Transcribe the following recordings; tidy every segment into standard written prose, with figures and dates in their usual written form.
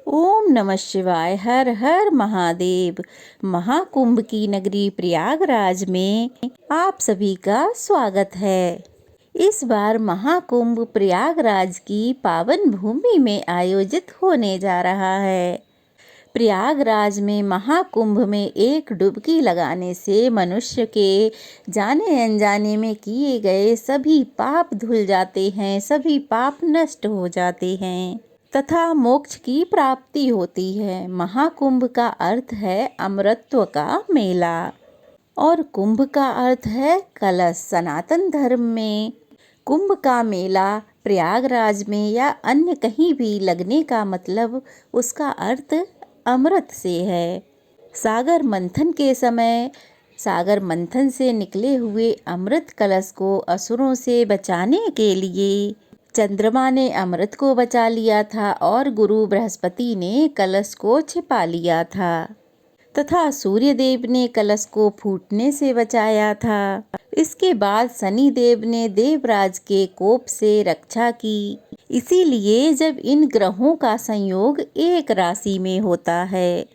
ओम नमः शिवाय। हर हर महादेव। महाकुंभ की नगरी प्रयागराज में आप सभी का स्वागत है। इस बार महाकुंभ प्रयागराज की पावन भूमि में आयोजित होने जा रहा है। प्रयागराज में महाकुंभ में एक डुबकी लगाने से मनुष्य के जाने अनजाने में किए गए सभी पाप धुल जाते हैं, सभी पाप नष्ट हो जाते हैं तथा मोक्ष की प्राप्ति होती है। महाकुंभ का अर्थ है अमरत्व का मेला और कुंभ का अर्थ है कलश। सनातन धर्म में कुंभ का मेला प्रयागराज में या अन्य कहीं भी लगने का मतलब उसका अर्थ अमृत से है। सागर मंथन के समय सागर मंथन से निकले हुए अमृत कलश को असुरों से बचाने के लिए चंद्रमा ने अमृत को बचा लिया था और गुरु बृहस्पति ने कलश को छिपा लिया था तथा सूर्य देव ने कलश को फूटने से बचाया था। इसके बाद शनि देव ने देवराज के कोप से रक्षा की। इसीलिए जब इन ग्रहों का संयोग एक राशि में होता है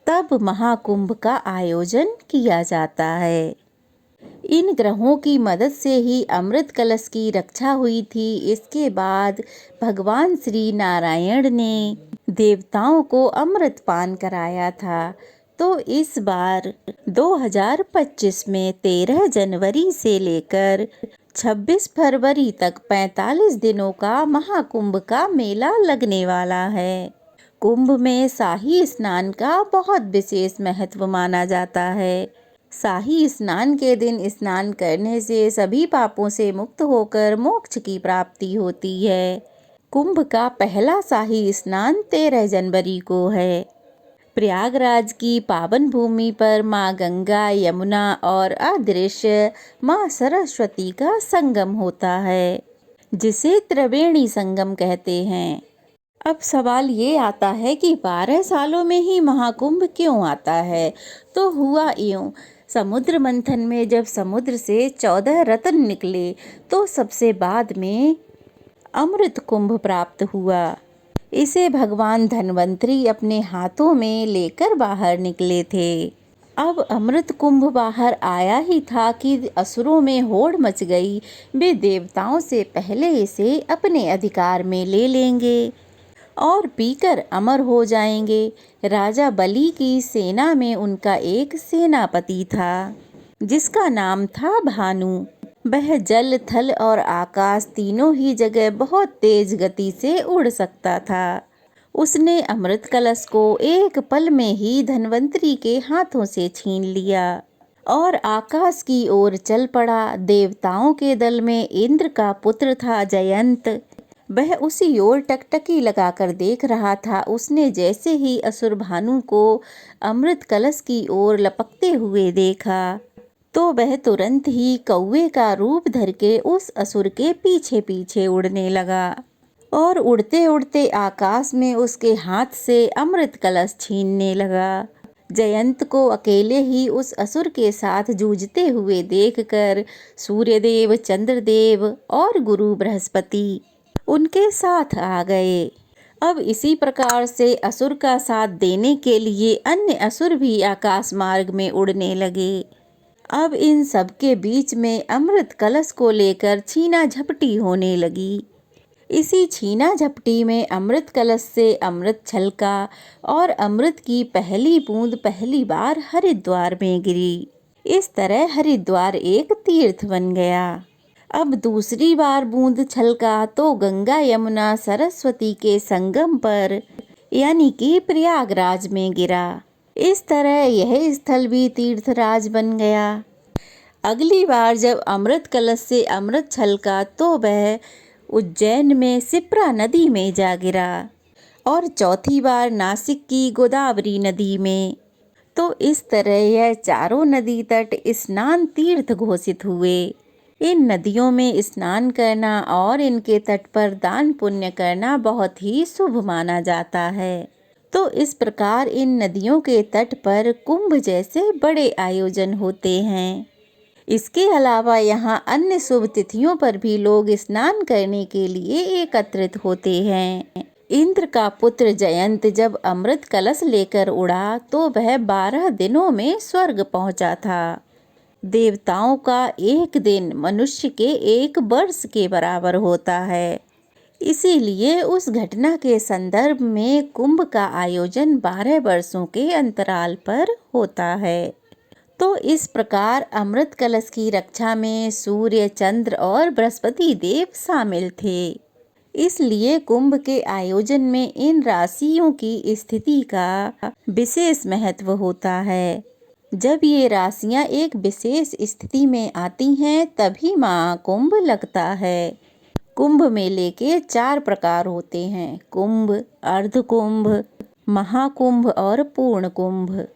तब महाकुंभ का आयोजन किया जाता है। इन ग्रहों की मदद से ही अमृत कलश की रक्षा हुई थी। इसके बाद भगवान श्री नारायण ने देवताओं को अमृत पान कराया था। तो इस बार 2025 में 13 जनवरी से लेकर 26 फरवरी तक 45 दिनों का महाकुंभ का मेला लगने वाला है। कुंभ में शाही स्नान का बहुत विशेष महत्व माना जाता है। शाही स्नान के दिन स्नान करने से सभी पापों से मुक्त होकर मोक्ष की प्राप्ति होती है। कुंभ का पहला शाही स्नान 13 जनवरी को है। प्रयागराज की पावन भूमि पर माँ गंगा, यमुना और अदृश्य माँ सरस्वती का संगम होता है, जिसे त्रिवेणी संगम कहते हैं। अब सवाल ये आता है कि 12 सालों में ही महाकुंभ क्यों आता है? तो हुआ यूं, समुद्र मंथन में जब समुद्र से 14 रत्न निकले तो सबसे बाद में अमृत कुंभ प्राप्त हुआ। इसे भगवान धन्वंतरी अपने हाथों में लेकर बाहर निकले थे। अब अमृत कुंभ बाहर आया ही था कि असुरों में होड़ मच गई। वे देवताओं से पहले इसे अपने अधिकार में ले लेंगे और पीकर अमर हो जाएंगे। राजा बलि की सेना में उनका एक सेनापति था जिसका नाम था भानु। वह जल, थल और आकाश तीनों ही जगह बहुत तेज गति से उड़ सकता था। उसने अमृत कलश को एक पल में ही धन्वंतरी के हाथों से छीन लिया और आकाश की ओर चल पड़ा। देवताओं के दल में इंद्र का पुत्र था जयंत। वह उसी ओर टकटकी लगाकर देख रहा था। उसने जैसे ही असुर भानु को अमृत कलश की ओर लपकते हुए देखा तो वह तुरंत ही कौवे का रूप धर के उस असुर के पीछे पीछे उड़ने लगा और उड़ते उड़ते आकाश में उसके हाथ से अमृत कलश छीनने लगा। जयंत को अकेले ही उस असुर के साथ जूझते हुए देखकर सूर्यदेव, चंद्रदेव और गुरु बृहस्पति उनके साथ आ गए। अब इसी प्रकार से असुर का साथ देने के लिए अन्य असुर भी आकाश मार्ग में उड़ने लगे। अब इन सब के बीच में अमृत कलश को लेकर छीना झपटी होने लगी। इसी छीना झपटी में अमृत कलश से अमृत छलका और अमृत की पहली बूंद पहली बार हरिद्वार में गिरी। इस तरह हरिद्वार एक तीर्थ बन गया। अब दूसरी बार बूंद छलका तो गंगा, यमुना, सरस्वती के संगम पर यानी कि प्रयागराज में गिरा। इस तरह यह स्थल भी तीर्थराज बन गया। अगली बार जब अमृत कलश से अमृत छलका तो वह उज्जैन में शिप्रा नदी में जा गिरा और चौथी बार नासिक की गोदावरी नदी में। तो इस तरह यह चारों नदी तट स्नान तीर्थ घोषित हुए। इन नदियों में स्नान करना और इनके तट पर दान पुण्य करना बहुत ही शुभ माना जाता है। तो इस प्रकार इन नदियों के तट पर कुंभ जैसे बड़े आयोजन होते हैं। इसके अलावा यहाँ अन्य शुभ तिथियों पर भी लोग स्नान करने के लिए एकत्रित होते हैं। इंद्र का पुत्र जयंत जब अमृत कलश लेकर उड़ा तो वह 12 दिनों में स्वर्ग पहुंचा था। देवताओं का एक दिन मनुष्य के एक वर्ष के बराबर होता है। इसीलिए उस घटना के संदर्भ में कुंभ का आयोजन 12 वर्षों के अंतराल पर होता है। तो इस प्रकार अमृत कलश की रक्षा में सूर्य, चंद्र और बृहस्पति देव शामिल थे। इसलिए कुंभ के आयोजन में इन राशियों की स्थिति का विशेष महत्व होता है। जब ये राशियां एक विशेष स्थिति में आती हैं तभी महाकुंभ लगता है। कुंभ मेले के 4 प्रकार होते हैं: कुंभ, अर्धकुंभ, महाकुंभ और पूर्ण कुंभ।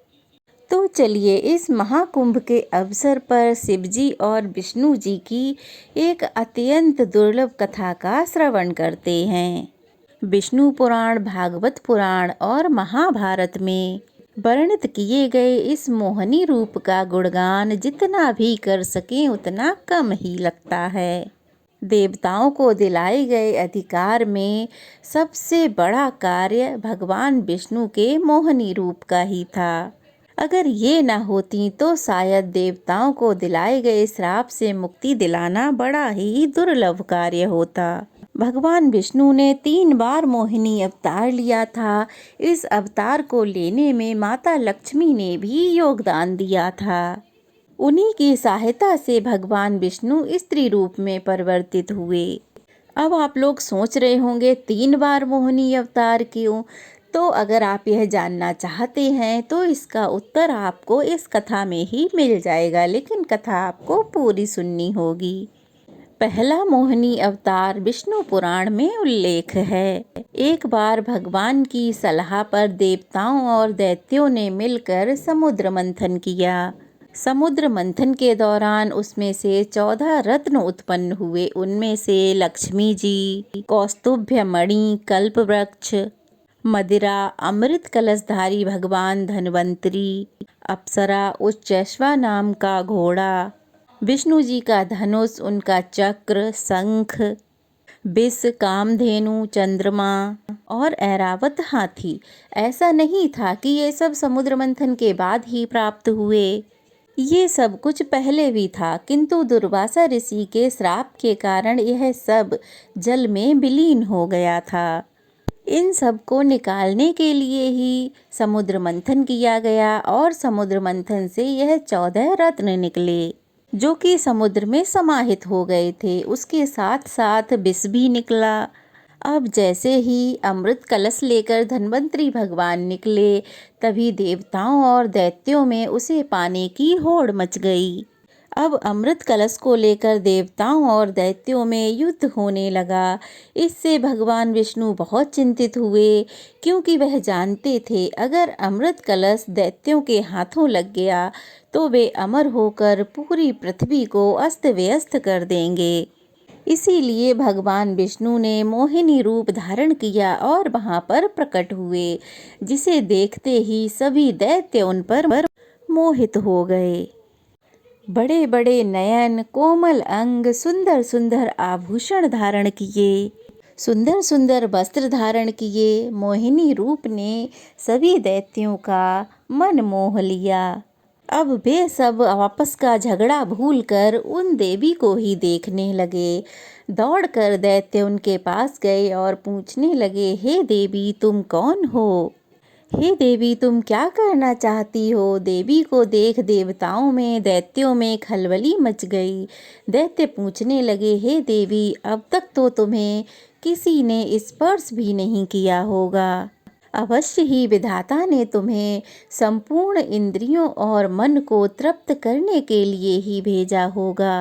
तो चलिए इस महाकुंभ के अवसर पर शिवजी और विष्णु जी की एक अत्यंत दुर्लभ कथा का श्रवण करते हैं। विष्णु पुराण, भागवत पुराण और महाभारत में वर्णित किए गए इस मोहिनी रूप का गुणगान जितना भी कर सकें उतना कम ही लगता है। देवताओं को दिलाए गए अधिकार में सबसे बड़ा कार्य भगवान विष्णु के मोहिनी रूप का ही था। अगर ये न होती तो शायद देवताओं को दिलाए गए श्राप से मुक्ति दिलाना बड़ा ही दुर्लभ कार्य होता। भगवान विष्णु ने 3 बार मोहिनी अवतार लिया था। इस अवतार को लेने में माता लक्ष्मी ने भी योगदान दिया था। उन्हीं की सहायता से भगवान विष्णु स्त्री रूप में परिवर्तित हुए। अब आप लोग सोच रहे होंगे 3 बार मोहिनी अवतार क्यों? तो अगर आप यह जानना चाहते हैं तो इसका उत्तर आपको इस कथा में ही मिल जाएगा, लेकिन कथा आपको पूरी सुननी होगी। पहला मोहिनी अवतार विष्णु पुराण में उल्लेख है। एक बार भगवान की सलाह पर देवताओं और दैत्यों ने मिलकर समुद्र मंथन किया। समुद्र मंथन के दौरान उसमें से 14 रत्न उत्पन्न हुए। उनमें से लक्ष्मी जी, कौस्तुभ्य मणि, कल्प वृक्ष, मदिरा, अमृत कलशधारी भगवान धन्वंतरी, अप्सरा, उच्चैश्वा नाम का घोड़ा, विष्णु जी का धनुष, उनका चक्र, शंख, विष, कामधेनु, चंद्रमा और ऐरावत हाथी। ऐसा नहीं था कि ये सब समुद्र मंथन के बाद ही प्राप्त हुए। ये सब कुछ पहले भी था, किंतु दुर्वासा ऋषि के श्राप के कारण यह सब जल में विलीन हो गया था। इन सब को निकालने के लिए ही समुद्र मंथन किया गया और समुद्र मंथन से यह 14 रत्न निकले जो कि समुद्र में समाहित हो गए थे। उसके साथ साथ विष भी निकला। अब जैसे ही अमृत कलश लेकर धन्वंतरी भगवान निकले तभी देवताओं और दैत्यों में उसे पाने की होड़ मच गई। अब अमृत कलश को लेकर देवताओं और दैत्यों में युद्ध होने लगा। इससे भगवान विष्णु बहुत चिंतित हुए, क्योंकि वह जानते थे अगर अमृत कलश दैत्यों के हाथों लग गया तो वे अमर होकर पूरी पृथ्वी को अस्त व्यस्त कर देंगे। इसीलिए भगवान विष्णु ने मोहिनी रूप धारण किया और वहां पर प्रकट हुए, जिसे देखते ही सभी दैत्य उन पर मोहित हो गए। बड़े बड़े नयन, कोमल अंग, सुंदर सुंदर आभूषण धारण किए, सुंदर सुंदर वस्त्र धारण किए। मोहिनी रूप ने सभी दैत्यों का मन मोह लिया। अब वे सब आपस का झगड़ा भूलकर उन देवी को ही देखने लगे। दौड़कर दैत्य उनके पास गए और पूछने लगे, हे देवी तुम कौन हो? हे देवी तुम क्या करना चाहती हो? देवी को देख देवताओं में, दैत्यों में खलबली मच गई। दैत्य पूछने लगे, हे देवी अब तक तो तुम्हें किसी ने स्पर्श भी नहीं किया होगा। अवश्य ही विधाता ने तुम्हें संपूर्ण इंद्रियों और मन को तृप्त करने के लिए ही भेजा होगा।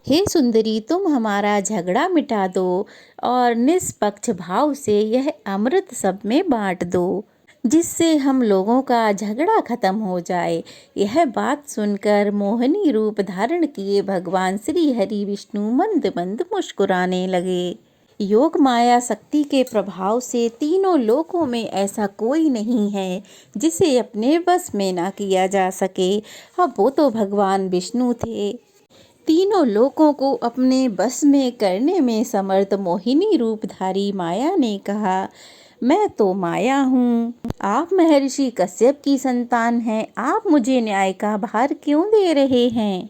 हे सुंदरी तुम हमारा झगड़ा मिटा दो और निष्पक्ष भाव से यह अमृत सब में बांट दो, जिससे हम लोगों का झगड़ा खत्म हो जाए। यह बात सुनकर मोहिनी रूप धारण किए भगवान श्री हरि विष्णु मंद मंद मुस्कुराने लगे। योग माया शक्ति के प्रभाव से तीनों लोकों में ऐसा कोई नहीं है जिसे अपने बस में ना किया जा सके। अब वो तो भगवान विष्णु थे। तीनों लोकों को अपने बस में करने में समर्थ मोहिनी रूपधारी माया ने कहा, मैं तो माया हूँ। आप महर्षि कश्यप की संतान हैं, आप मुझे न्याय का भार क्यों दे रहे हैं?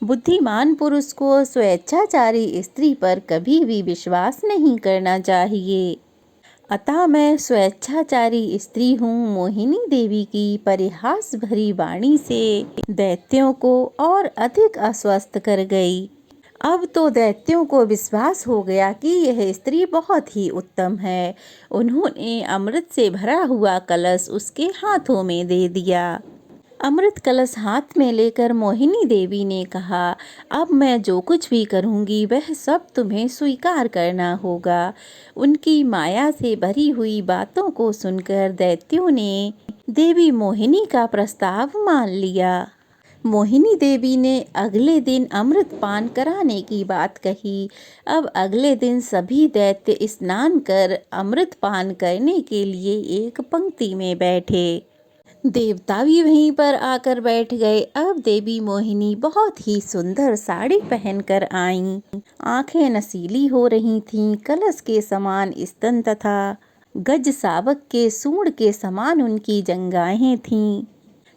बुद्धिमान पुरुष को स्वेच्छाचारी स्त्री पर कभी भी विश्वास नहीं करना चाहिए। अतः मैं स्वेच्छाचारी स्त्री हूँ। मोहिनी देवी की परिहास भरी वाणी से दैत्यों को और अधिक अस्वस्थ कर गई। अब तो दैत्यों को विश्वास हो गया कि यह स्त्री बहुत ही उत्तम है। उन्होंने अमृत से भरा हुआ कलश उसके हाथों में दे दिया। अमृत कलश हाथ में लेकर मोहिनी देवी ने कहा, अब मैं जो कुछ भी करूंगी वह सब तुम्हें स्वीकार करना होगा। उनकी माया से भरी हुई बातों को सुनकर दैत्यों ने देवी मोहिनी का प्रस्ताव मान लिया। मोहिनी देवी ने अगले दिन अमृत पान कराने की बात कही। अब अगले दिन सभी दैत्य स्नान कर अमृत पान करने के लिए एक पंक्ति में बैठे। देवता भी वहीं पर आकर बैठ गए। अब देवी मोहिनी बहुत ही सुंदर साड़ी पहनकर आईं। आंखें नसीली हो रही थीं, कलश के समान स्तन तथा गज सावक के सूंड के समान उनकी जंघाएं थीं।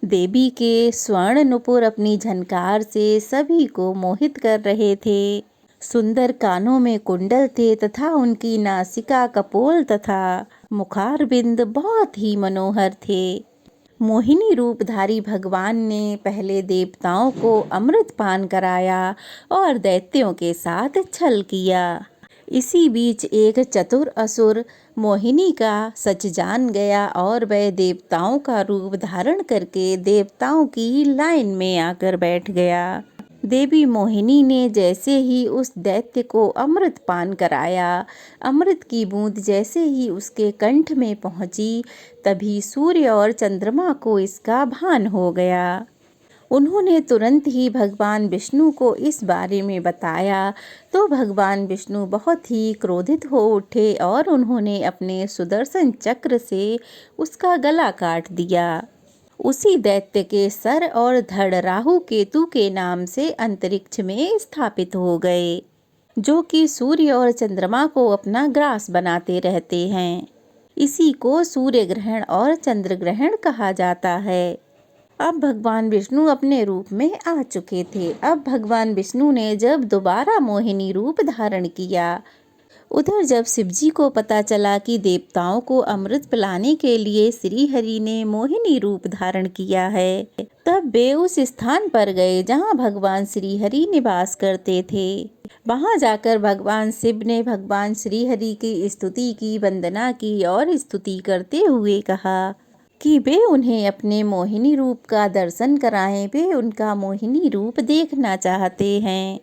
देवी के स्वर्ण नुपुर अपनी झनकार से सभी को मोहित कर रहे थे। सुंदर कानों में कुंडल थे तथा उनकी नासिका, कपोल तथा मुखारबिंद बहुत ही मनोहर थे। मोहिनी रूपधारी भगवान ने पहले देवताओं को अमृत पान कराया और दैत्यों के साथ छल किया। इसी बीच एक चतुर असुर मोहिनी का सच जान गया और वह देवताओं का रूप धारण करके देवताओं की लाइन में आकर बैठ गया। देवी मोहिनी ने जैसे ही उस दैत्य को अमृत पान कराया, अमृत की बूंद जैसे ही उसके कंठ में पहुंची, तभी सूर्य और चंद्रमा को इसका भान हो गया। उन्होंने तुरंत ही भगवान विष्णु को इस बारे में बताया तो भगवान विष्णु बहुत ही क्रोधित हो उठे और उन्होंने अपने सुदर्शन चक्र से उसका गला काट दिया। उसी दैत्य के सर और धड़ राहु केतु के नाम से अंतरिक्ष में स्थापित हो गए, जो कि सूर्य और चंद्रमा को अपना ग्रास बनाते रहते हैं। इसी को सूर्य ग्रहण और चंद्र ग्रहण कहा जाता है। अब भगवान विष्णु अपने रूप में आ चुके थे। अब भगवान विष्णु ने जब दोबारा मोहिनी रूप धारण किया, उधर जब शिवजी को पता चला कि देवताओं को अमृत पिलाने के लिए श्री हरि ने मोहिनी रूप धारण किया है, तब वे उस स्थान पर गए जहां भगवान श्री हरि निवास करते थे। वहां जाकर भगवान शिव ने भगवान श्री हरि की स्तुति की, वंदना की और स्तुति करते हुए कहा कि वे उन्हें अपने मोहिनी रूप का दर्शन कराएं। वे उनका मोहिनी रूप देखना चाहते हैं।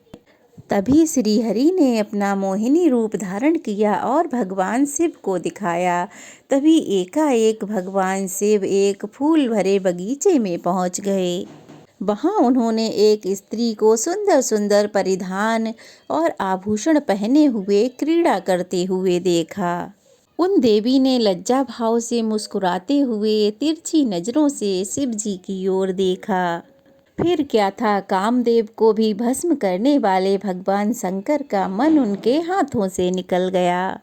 तभी श्री हरि ने अपना मोहिनी रूप धारण किया और भगवान शिव को दिखाया। तभी एकाएक भगवान शिव एक फूल भरे बगीचे में पहुंच गए। वहां उन्होंने एक स्त्री को सुंदर सुंदर परिधान और आभूषण पहने हुए क्रीड़ा करते हुए देखा। उन देवी ने लज्जा भाव से मुस्कुराते हुए तिरछी नजरों से शिव जी की ओर देखा। फिर क्या था, कामदेव को भी भस्म करने वाले भगवान शंकर का मन उनके हाथों से निकल गया।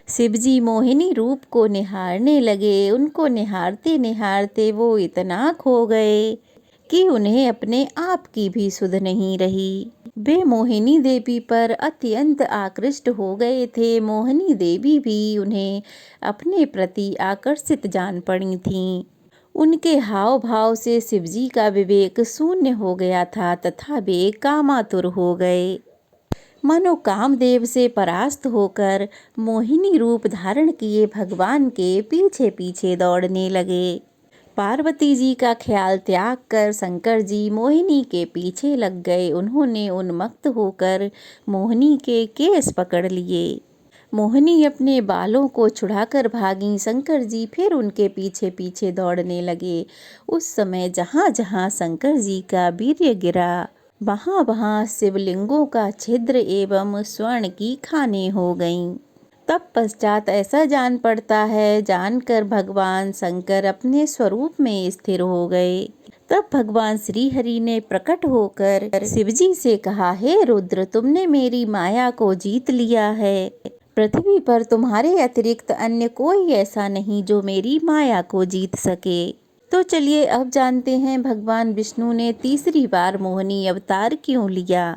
शिवजी मोहिनी रूप को निहारने लगे। उनको निहारते निहारते वो इतना खो गए कि उन्हें अपने आप की भी सुध नहीं रही। वे मोहिनी देवी पर अत्यंत आकृष्ट हो गए थे। मोहिनी देवी भी उन्हें अपने प्रति आकर्षित जान पड़ी थीं। उनके हाव भाव से शिवजी का विवेक शून्य हो गया था तथा वे कामातुर हो गए। मानो कामदेव से परास्त होकर मोहिनी रूप धारण किए भगवान के पीछे पीछे दौड़ने लगे। पार्वती जी का ख्याल त्याग कर शंकर जी मोहिनी के पीछे लग गए। उन्होंने उन्मत्त होकर मोहिनी के केस पकड़ लिए। मोहिनी अपने बालों को छुड़ाकर भागी। शंकर जी फिर उनके पीछे पीछे दौड़ने लगे। उस समय जहाँ जहाँ शंकर जी का वीर्य गिरा, वहाँ वहाँ शिवलिंगों का छिद्र एवं स्वर्ण की खानें हो गईं। तब पश्चात ऐसा जान पड़ता है, जानकर भगवान शंकर अपने स्वरूप में स्थिर हो गए। तब भगवान श्री हरि ने प्रकट होकर शिवजी से कहा, हे रुद्र, तुमने मेरी माया को जीत लिया है। पृथ्वी पर तुम्हारे अतिरिक्त अन्य कोई ऐसा नहीं जो मेरी माया को जीत सके। तो चलिए अब जानते हैं भगवान विष्णु ने तीसरी बार मोहिनी अवतार क्यों लिया।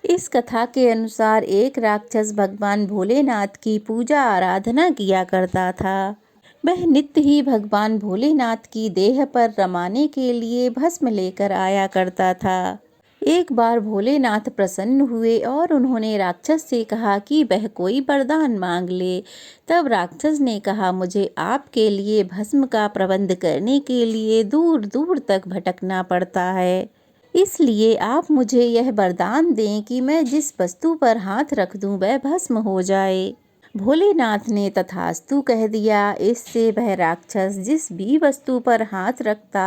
इस कथा के अनुसार एक राक्षस भगवान भोलेनाथ की पूजा आराधना किया करता था। वह नित्य ही भगवान भोलेनाथ की देह पर रमाने के लिए भस्म लेकर आया करता था। एक बार भोलेनाथ प्रसन्न हुए और उन्होंने राक्षस से कहा कि वह कोई वरदान मांग ले। तब राक्षस ने कहा, मुझे आपके लिए भस्म का प्रबंध करने के लिए दूर दूर तक भटकना पड़ता है, इसलिए आप मुझे यह वरदान दें कि मैं जिस वस्तु पर हाथ रख दूं वह भस्म हो जाए। भोलेनाथ ने तथास्तु कह दिया। इससे वह राक्षस जिस भी वस्तु पर हाथ रखता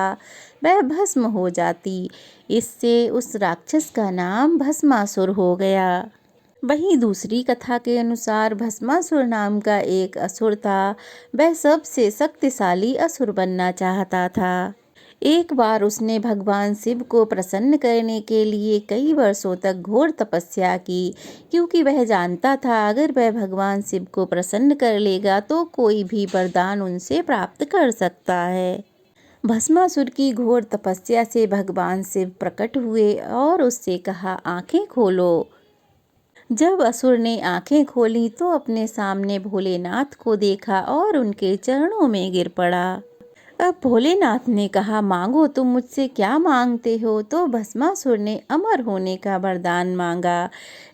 वह भस्म हो जाती। इससे उस राक्षस का नाम भस्मासुर हो गया। वहीं दूसरी कथा के अनुसार भस्मासुर नाम का एक असुर था। वह सबसे शक्तिशाली असुर बनना चाहता था। एक बार उसने भगवान शिव को प्रसन्न करने के लिए कई वर्षों तक घोर तपस्या की, क्योंकि वह जानता था अगर वह भगवान शिव को प्रसन्न कर लेगा तो कोई भी वरदान उनसे प्राप्त कर सकता है। भस्मासुर की घोर तपस्या से भगवान शिव प्रकट हुए और उससे कहा, आंखें खोलो। जब असुर ने आंखें खोली तो अपने सामने भोलेनाथ को देखा और उनके चरणों में गिर पड़ा। अब भोलेनाथ ने कहा, मांगो, तुम मुझसे क्या मांगते हो। तो भस्मासुर ने अमर होने का वरदान मांगा,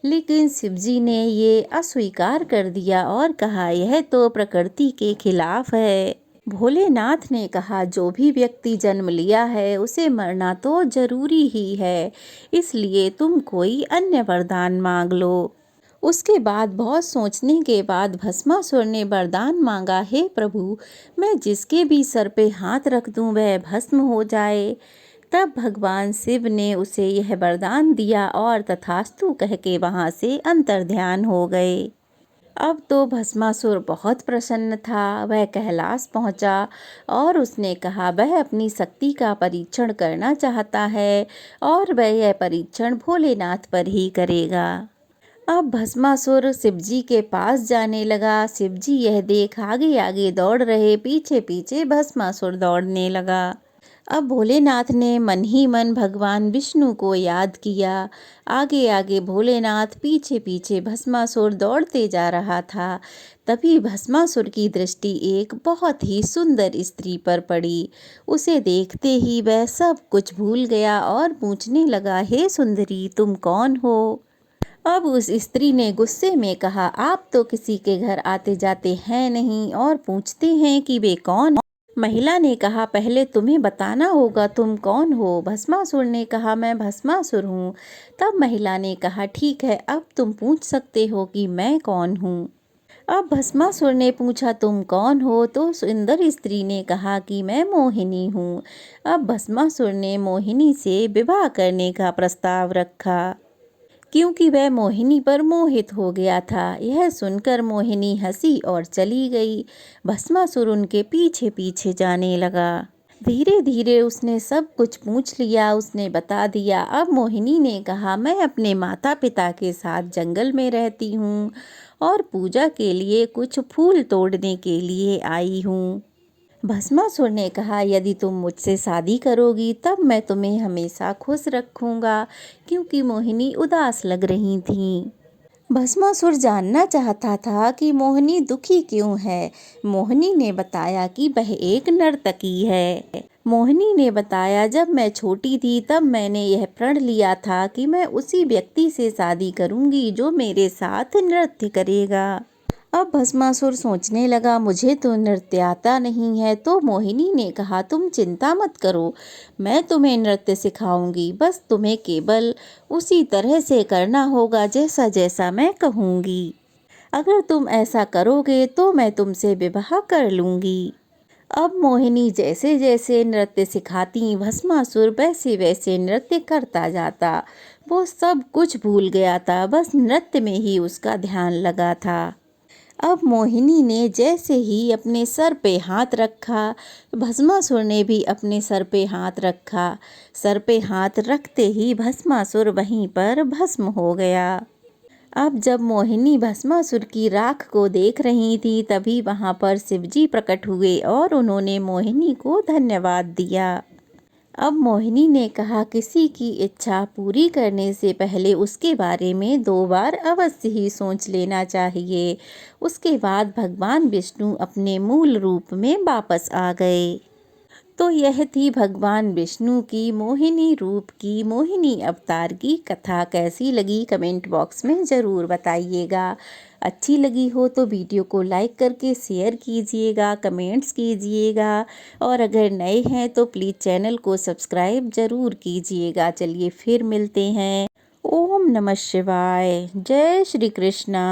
लेकिन शिवजी ने ये अस्वीकार कर दिया और कहा, यह तो प्रकृति के खिलाफ है। भोलेनाथ ने कहा, जो भी व्यक्ति जन्म लिया है उसे मरना तो जरूरी ही है, इसलिए तुम कोई अन्य वरदान मांग लो। उसके बाद बहुत सोचने के बाद भस्मासुर ने वरदान मांगा, हे प्रभु, मैं जिसके भी सर पे हाथ रख दूं वह भस्म हो जाए। तब भगवान शिव ने उसे यह वरदान दिया और तथास्तु कह के वहाँ से अंतर्ध्यान हो गए। अब तो भस्मासुर बहुत प्रसन्न था। वह कैलाश पहुँचा और उसने कहा वह अपनी शक्ति का परीक्षण करना चाहता है और वह यह परीक्षण भोलेनाथ पर ही करेगा। अब भस्मासुर शिवजी के पास जाने लगा। शिवजी यह देख आगे आगे दौड़ रहे, पीछे पीछे भस्मासुर दौड़ने लगा। अब भोलेनाथ ने मन ही मन भगवान विष्णु को याद किया। आगे आगे भोलेनाथ, पीछे पीछे भस्मासुर दौड़ते जा रहा था। तभी भस्मासुर की दृष्टि एक बहुत ही सुंदर स्त्री पर पड़ी। उसे देखते ही वह सब कुछ भूल गया और पूछने लगा, हे सुंदरी, तुम कौन हो। अब उस स्त्री ने गुस्से में कहा, आप तो किसी के घर आते जाते हैं नहीं और पूछते हैं कि वे कौन। महिला ने कहा, पहले तुम्हें बताना होगा तुम कौन हो। भस्मासुर ने कहा, मैं भस्मासुर हूँ। तब महिला ने कहा, ठीक है, अब तुम पूछ सकते हो कि मैं कौन हूँ। अब भस्मासुर ने पूछा, तुम कौन हो। तो सुंदर स्त्री ने कहा कि मैं मोहिनी हूँ। अब भस्मासुर ने मोहिनी से विवाह करने का प्रस्ताव रखा, क्योंकि वह मोहिनी पर मोहित हो गया था। यह सुनकर मोहिनी हंसी और चली गई। भस्मासुर उनके पीछे पीछे जाने लगा। धीरे धीरे उसने सब कुछ पूछ लिया, उसने बता दिया। अब मोहिनी ने कहा, मैं अपने माता पिता के साथ जंगल में रहती हूँ और पूजा के लिए कुछ फूल तोड़ने के लिए आई हूँ। भस्मासुर ने कहा, यदि तुम मुझसे शादी करोगी तब मैं तुम्हें हमेशा खुश रखूंगा, क्योंकि मोहिनी उदास लग रही थी। भस्मासुर जानना चाहता था कि मोहिनी दुखी क्यों है। मोहिनी ने बताया कि वह एक नर्तकी है। मोहिनी ने बताया, जब मैं छोटी थी तब मैंने यह प्रण लिया था कि मैं उसी व्यक्ति से शादी करूंगी जो मेरे साथ नृत्य करेगा। अब भस्मासुर सोचने लगा, मुझे तो नृत्य आता नहीं है। तो मोहिनी ने कहा, तुम चिंता मत करो, मैं तुम्हें नृत्य सिखाऊंगी। बस तुम्हें केवल उसी तरह से करना होगा जैसा जैसा मैं कहूँगी। अगर तुम ऐसा करोगे तो मैं तुमसे विवाह कर लूँगी। अब मोहिनी जैसे जैसे नृत्य सिखाती भस्मासुर वैसे वैसे नृत्य करता जाता। वो सब कुछ भूल गया था, बस नृत्य में ही उसका ध्यान लगा था। अब मोहिनी ने जैसे ही अपने सर पे हाथ रखा, भस्मासुर ने भी अपने सर पे हाथ रखा। सर पे हाथ रखते ही भस्मासुर वहीं पर भस्म हो गया। अब जब मोहिनी भस्मासुर की राख को देख रही थी, तभी वहाँ पर शिवजी प्रकट हुए और उन्होंने मोहिनी को धन्यवाद दिया। अब मोहिनी ने कहा, किसी की इच्छा पूरी करने से पहले उसके बारे में 2 बार अवश्य ही सोच लेना चाहिए। उसके बाद भगवान विष्णु अपने मूल रूप में वापस आ गए। तो यह थी भगवान विष्णु की मोहिनी रूप की, मोहिनी अवतार की कथा। कैसी लगी कमेंट बॉक्स में ज़रूर बताइएगा। अच्छी लगी हो तो वीडियो को लाइक करके शेयर कीजिएगा, कमेंट्स कीजिएगा, और अगर नए हैं तो प्लीज़ चैनल को सब्सक्राइब ज़रूर कीजिएगा। चलिए फिर मिलते हैं। ओम नमः शिवाय। जय श्री कृष्णा।